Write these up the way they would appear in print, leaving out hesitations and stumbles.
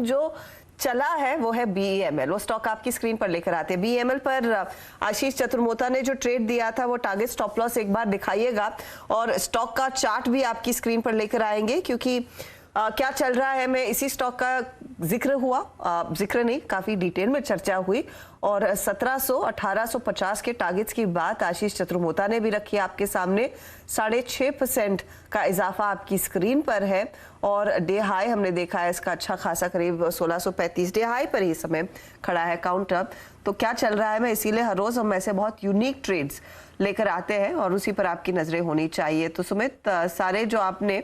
जो चला है वो है BEML। वो स्टॉक आपकी स्क्रीन पर लेकर आते हैं। BEML पर आशीष चतुर्मोता ने जो ट्रेड दिया था वो टारगेट स्टॉप लॉस एक बार दिखाइएगा और स्टॉक का चार्ट भी आपकी स्क्रीन पर लेकर आएंगे, क्योंकि क्या चल रहा है मैं इसी स्टॉक का जिक्र हुआ, जिक्र नहीं काफी डिटेल में चर्चा हुई और 1700-1850 के टारगेट्स की बात आशीष चतुर्मोता ने भी रखी आपके सामने। 6.5% का इजाफा आपकी स्क्रीन पर है और डे हाई हमने देखा है इसका अच्छा खासा, करीब 1635 डे हाई पर ही समय खड़ा है काउंटर। तो क्या चल रहा है मैं इसीलिए हर रोज हम ऐसे बहुत यूनिक ट्रेड्स लेकर आते हैं और उसी पर आपकी नजरें होनी चाहिए। तो सुमित, सारे जो आपने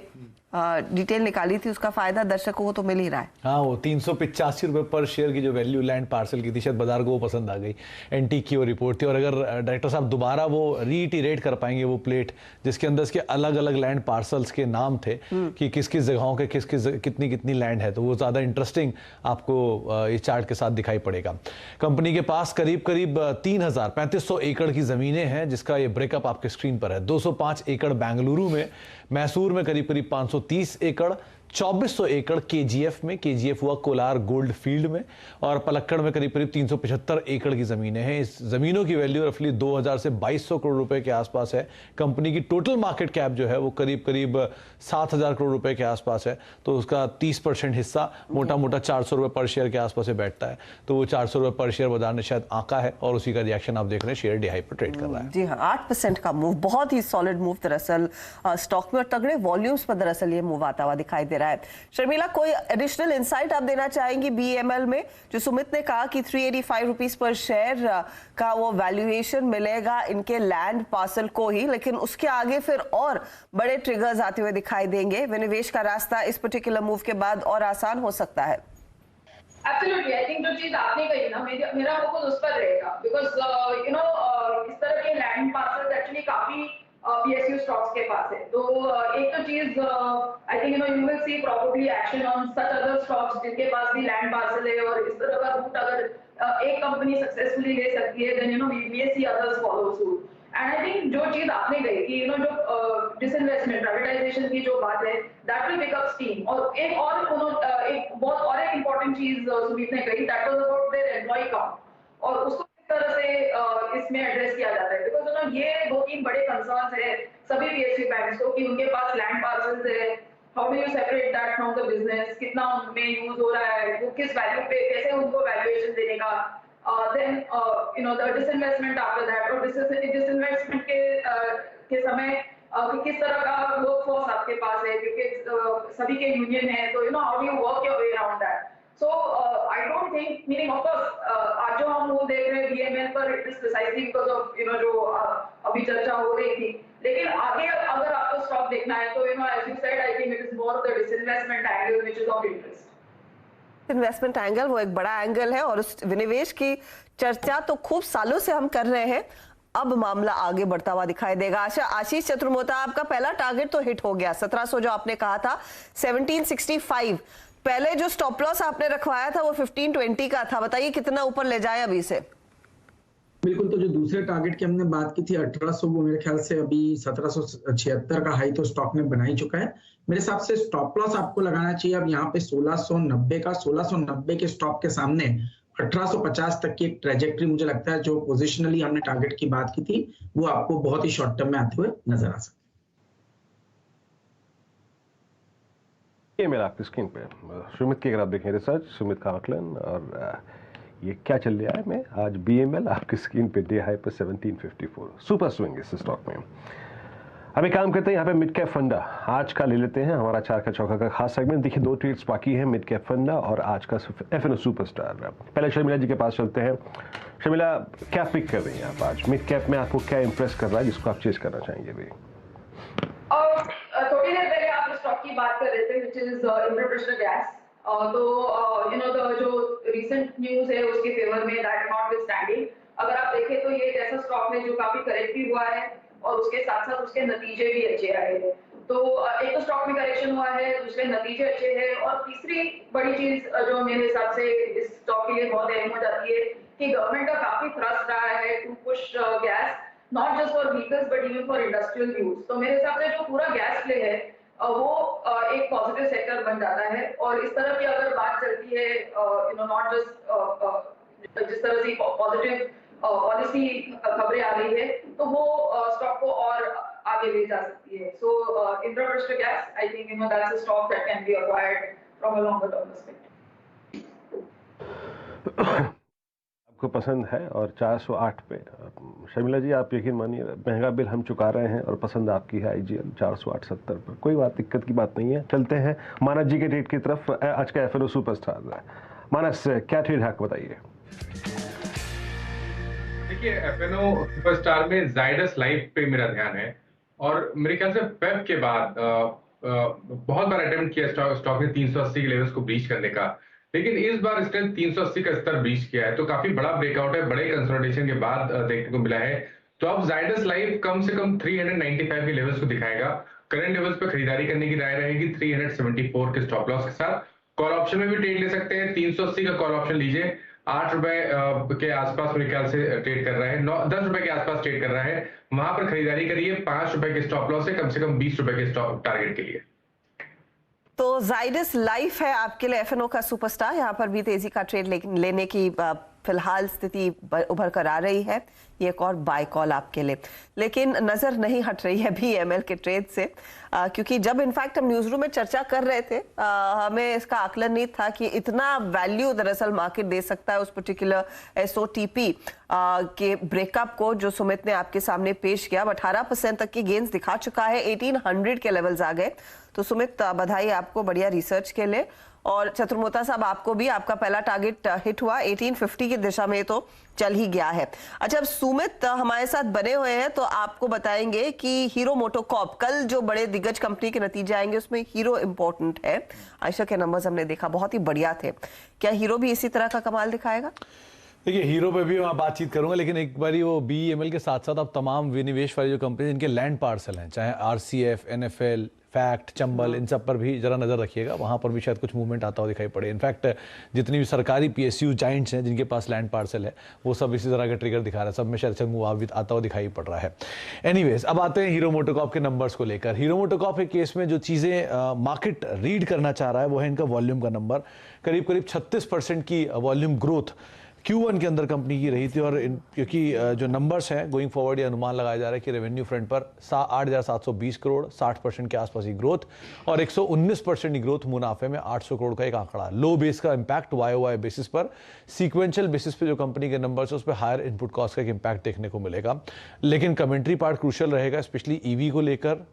डिटेल निकाली थी उसका फायदा दर्शकों को तो मिल ही रहा है। हाँ, वो 385 रुपए पर शेयर की जो वैल्यू लैंड पार्सल की थी, शायद बाजार को वो पसंद आ गई। एनटी की वो रिपोर्ट थी और अगर डायरेक्टर साहब दोबारा वो रीइटरेट कर पाएंगे वो प्लेट जिसके अंदर इसके अलग अलग लैंड पार्सल्स के नाम थे कि किस किस जगहों के किस किस कितनी कितनी लैंड है, तो वो ज़्यादा इंटरेस्टिंग आपको इस चार्ट के साथ दिखाई पड़ेगा। कंपनी के पास करीब करीब 3500 एकड़ की ज़मीनें हैं जिसका ये ब्रेकअप आपके स्क्रीन पर है। 205 एकड़ बेंगलुरु में, मैसूर में करीब करीब 530 एकड़, 2400 एकड़ केजीएफ में, केजीएफ हुआ कोलार गोल्ड फील्ड में, और पलक्कड़ में करीब करीब 375 एकड़ की ज़मीनें हैं। इस ज़मीनों की वैल्यू रफली 2000 से 2200 करोड़ रुपए के आसपास है। कंपनी की टोटल मार्केट कैप जो है वो करीब करीब 7000 करोड़ रुपए के आसपास है, तो उसका 30% हिस्सा मोटा मोटा 400 रुपये पर शेयर के आसपास से बैठता है। तो वो 400 रुपये पर शेयर बाजार ने शायद आंका है और उसी का रिएक्शन आप देख रहे हैं, शेयर डे हाई पर ट्रेड कर रहा है। जी हाँ, 8% का मूव, बहुत ही सॉलिड मूव दरअसल स्टॉक में और तगड़े वॉल्यूम्स पर दरअसल ये मूव आता हुआ दिखाई दे रहा है। शर्मिला, कोई एडिशनल इंसाइट आप देना चाहेंगी BEML में? जो सुमित ने कहा कि 385 रुपीस पर शेयर का वो वैल्यूएशन मिलेगा इनके लैंड पार्सल को ही, लेकिन उसके आगे फिर और बड़े ट्रिगर्स आते हुए दिखाई देंगे। विनिवेश का रास्ता इस पर्टिकुलर मूव के बाद और आसान हो सकता है। Absolutely, I think जो चीज आपने कही ना, मेरा फोकस उस पर रहेगा, बिकॉज इस तरह के लैंड पार्सल्स एक्चुअली काफी PSU स्टॉक्स के पास है। तो एक तो चीज I think you will see probably action on such other stocks जिनके पास भी लैंड पार्सल है, और इस तरह का रूट अगर एक कंपनी सक्सेसफुली ले सकती है then we may see others follow suit. And I think जो चीज आपने कही कि जो डिसइन्वेस्टमेंट प्राइवेटाइजेशन की जो बात है that will pick up steam. और एक इंपॉर्टेंट चीज सुमित ने कही, that was about their employee count, और उसको किस तरह से इसमें एड्रेस किया जाता है, बिकॉज ये 2-3 बड़े कंसर्न्स है सभी PSU बैंक्स को कि उनके पास लैंड पार्सल्स है, how do you separate that from the business, कितना उनमें यूज हो रहा है, वो किस वैल्यू पे, कैसे उनको वैल्यूएशन देने का, then the disinvestment after that, और disinvestment के समय किस तरह का वर्कफोर्स आपके पास है, क्योंकि सभी के यूनियन है, तो how do you work your way around that. So I don't think, meaning of course आज जो हम वो देख रहे हैं BEML पर, it is precisely because of जो अभी चर्चा हो रही थी, लेकिन आगे अगर आपको स्टॉक देखना है तो as you said, I think it is more of the disinvestment angle which is of interest. Investment angle वो एक बड़ा एंगल है और उस विनिवेश की चर्चा तो खूब सालों से हम कर रहे हैं। अब मामला आगे बढ़ता हुआ दिखाई देगा। अच्छा आशीष चतुर्मोता, आपका पहला टारगेट तो हिट हो गया, 1700 जो आपने कहा था, 1765 पहले जो स्टॉप लॉस आपने रखवाया था वो 1520 का था, बताइए कितना ऊपर ले जाए अभी से? बिल्कुल, तो जो दूसरे टारगेट की हमने बात की थी 1800, वो मेरे ख्याल से अभी 1776 का हाई तो स्टॉक ने बना ही चुका है। मेरे हिसाब से स्टॉप लॉस आपको लगाना चाहिए अब यहाँ पे 1690 का। 1690 के स्टॉप के सामने 1850 तक की एक ट्रेजेक्ट्री मुझे लगता है, जो पोजिशनली हमने टारगेट की बात की थी, वो आपको बहुत ही शॉर्ट टर्म में आते हुए नजर आ सकता है। ये मेरा आपकी स्क्रीन पे सुमित की अगर आप देखें रिसर्च, सुमित का आकलन, और ये क्या चल रहा है मैं आज BEML आपकी स्क्रीन पे डे हाई पर 1754, सुपर स्विंग इस स्टॉक में। अब एक काम करते हैं, यहाँ पे मिड कैप फंडा आज का ले लेते हैं, हमारा 4 का चौका का खास सेगमेंट। देखिए 2 ट्रेड्स बाकी हैं, मिड कैप फंडा और आज का FNO सुपरस्टार। पहले शर्मिला जी के पास चलते हैं। शर्मिला, क्या पिक कर रही हैं आप आज? मिड कैप में आपको क्या इंप्रेस कर रहा है जिसको आप चेज करना चाहेंगे अभी? थोड़ी देर पहले आप स्टॉक की बात कर रहे थे विच इज इंफ्रास्ट्रक्चर गैस, तो जो रिसेंट न्यूज है उसके फेवर में, दैट नॉटविथस्टैंडिंग अगर आप देखें तो ये एक ऐसा स्टॉक है जो काफी करेक्ट भी हुआ है और उसके साथ साथ उसके नतीजे भी अच्छे आए हैं। तो एक तो स्टॉक में करेक्शन हुआ है, दूसरे नतीजे अच्छे हैं, और तीसरी बड़ी चीज जो मेरे हिसाब से इस स्टॉक के लिए बहुत अहम हो जाती है कि गवर्नमेंट का काफी थ्रस्ट रहा है to push gas, not just for vehicles but even for industrial use. तो मेरे हिसाब से जो पूरा गैस प्ले है वो एक पॉजिटिव सेक्टर बन जाता है। और इस तरह की अगर बात चलती है, नॉट जस्ट जिस तरह से पॉजिटिव पॉलिसी खबरें आ रही है, तो वो स्टॉक को और आगे ले जा सकती है। So Indraprastha gas, I think that's a stock that can be acquired from a longer term perspective. आपको पसंद है और 408 पे शर्मिला जी, आप यकीन मानिए महंगा बिल हम चुका रहे हैं और पसंद आपकी है IGL 408.70 पर। कोई बात दिक्कत की बात नहीं है। चलते हैं मानस जी के ट्रेड की तरफ। आज का FNO सुपरस्टार है मानस, क्या ट्रेड है बताइए। देखिए, FNO सुपरस्टार में जाइडस लाइफ पे मेरा ध्यान है और मेरे ख्याल से फेब के बाद बहुत बार अटेम्प्ट किया स्टॉक ने 380 के लेवल्स को ब्रीच करने का, लेकिन इस बार इसने 380 का स्तर ब्रीच किया है, तो काफी बड़ा ब्रेकआउट है, बड़े कंसोलिडेशन के बाद देखने को मिला है। तो अब जाइडस लाइफ कम से कम 395 के लेवल्स को दिखाएगा। करंट लेवल्स पे खरीदारी करने की राय रहेगी 374 के स्टॉप लॉस के साथ। कॉल ऑप्शन में भी ट्रेड ले सकते हैं, 380 का कॉल ऑप्शन लीजिए। 8 रुपए के आसपास मेरे ख्याल से ट्रेड कर रहा है, 10 रुपए के आसपास ट्रेड कर रहा है, वहां पर खरीदारी करिए। 5 रुपए के स्टॉप लॉस है, कम से कम 20 रुपए के स्टॉप टारगेट के लिए। तो जाइडस लाइफ है आपके लिए FNO का सुपरस्टार। यहाँ पर भी तेजी का ट्रेड लेने की फिलहाल स्थिति उभर कर आ रही है। ये एक और बाय कॉल आपके लिए, लेकिन नजर नहीं हट रही है BML के ट्रेड से, क्योंकि जब इनफैक्ट हम न्यूज रूम में चर्चा कर रहे थे, हमें इसका आकलन नहीं था कि इतना वैल्यू दरअसल मार्केट दे सकता है उस पर्टिकुलर SOTP के ब्रेकअप को, जो सुमित ने आपके सामने पेश किया। 18% तक की गेंस दिखा चुका है, 1800 के लेवल्स आ गए। तो सुमित, बधाई आपको बढ़िया रिसर्च के लिए। और चतुर्मोता साहब, आपको भी आपका पहला टारगेट हिट हुआ, 1850 की दिशा में तो चल ही गया है। अच्छा, अब सुमित हमारे साथ बने हुए हैं, तो आपको बताएंगे कि हीरो मोटोकॉर्प, कल जो बड़े दिग्गज कंपनी के नतीजे आएंगे उसमें हीरो इंपॉर्टेंट है। आयशा के नंबर्स हमने देखा बहुत ही बढ़िया थे, क्या हीरो भी इसी तरह का कमाल दिखाएगा? देखिए, हीरो पे भी मैं बातचीत करूंगा, लेकिन एक बार वो BEML के साथ साथ अब तमाम विनिवेश वाली जो कंपनी जिनके लैंड पार्सल हैं, चाहे RCF, NFL, फैक्ट, चंबल, इन सब पर भी जरा नजर रखिएगा। वहां पर भी शायद कुछ मूवमेंट आता हुआ दिखाई पड़े। इनफैक्ट जितनी भी सरकारी PSU जाइंट्स हैं जिनके पास लैंड पार्सल है, वो सब इसी तरह का ट्रिगर दिखा रहा है। सब में शायद अच्छा मूव आता हुआ दिखाई पड़ रहा है। एनीवेज, अब आते हैं हीरो मोटोकॉर्प के नंबर्स को लेकर। हीरो मोटोकॉर्प के केस में जो चीजें मार्केट रीड करना चाह रहा है वो है इनका वॉल्यूम का नंबर। करीब करीब 36% की वॉल्यूम ग्रोथ Q1 के अंदर कंपनी की रही थी। और क्योंकि जो नंबर्स हैं गोइंग फॉरवर्ड, ये अनुमान लगाया जा रहा है कि रेवेन्यू फ्रंट पर 8,720 करोड़, 60% के आसपास की ग्रोथ, और 119% की ग्रोथ मुनाफे में 800 करोड़ का एक आंकड़ा। लो बेस का इंपैक्ट YOY बेसिस पर, सीक्वेंशियल बेसिस पे जो कंपनी के नंबर्स है उस पर हायर इनपुट कॉस्ट का एक इंपैक्ट देखने को मिलेगा। लेकिन कमेंट्री पार्ट क्रूशियल रहेगा, स्पेशली EV को लेकर,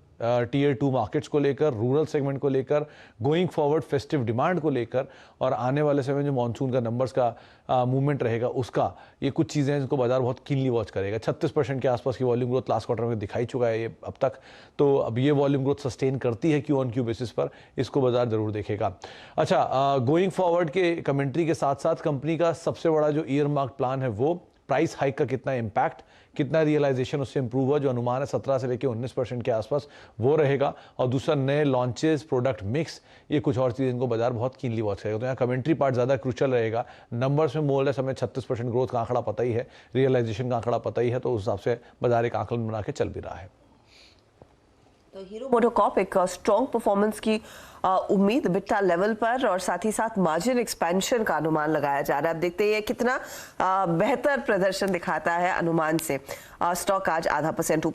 Tier 2 मार्केट्स को लेकर, रूरल सेगमेंट को लेकर, गोइंग फॉरवर्ड फेस्टिव डिमांड को लेकर, और आने वाले समय जो मानसून का नंबर्स का मूवमेंट रहेगा उसका, ये कुछ चीज़ें हैं जिनको बाजार बहुत कीनली वॉच करेगा। 36% के आसपास की वॉल्यूम ग्रोथ लास्ट क्वार्टर में दिखाई चुका है ये अब तक, तो अब ये वॉल्यूम ग्रोथ सस्टेन करती है Q-on-Q बेसिस पर, इसको बाजार जरूर देखेगा। अच्छा, गोइंग फॉरवर्ड के कमेंट्री के साथ साथ कंपनी का सबसे बड़ा जो ईयर मार्क प्लान है वो प्राइस हाइक का कितना इम्पैक्ट, कितना रियलाइजेशन उससे इंप्रूव हुआ, जो अनुमान है 17 से लेकर 19% के आसपास वो रहेगा। और दूसरा, नए लॉन्चेस, प्रोडक्ट मिक्स, ये कुछ और चीज़ें इनको बाजार बहुत कीनली वॉच करेगा। तो यहाँ कमेंट्री पार्ट ज़्यादा क्रूशियल रहेगा। नंबर्स में मोरलेस हमें 36% ग्रोथ का आंकड़ा पता ही है, रियलाइजेशन का आंकड़ा पता ही है, तो उस हिसाब से बाजार एक आंकलन बना के चल भी रहा है। तो हीरो मोटोकॉर्प एक स्ट्रॉन्ग परफॉर्मेंस की उम्मीद बिट्टा लेवल पर, और साथ ही साथ मार्जिन एक्सपेंशन का अनुमान लगाया जा रहा है। अब देखते हैं कितना बेहतर प्रदर्शन दिखाता है अनुमान से। स्टॉक आज 0.5% ऊपर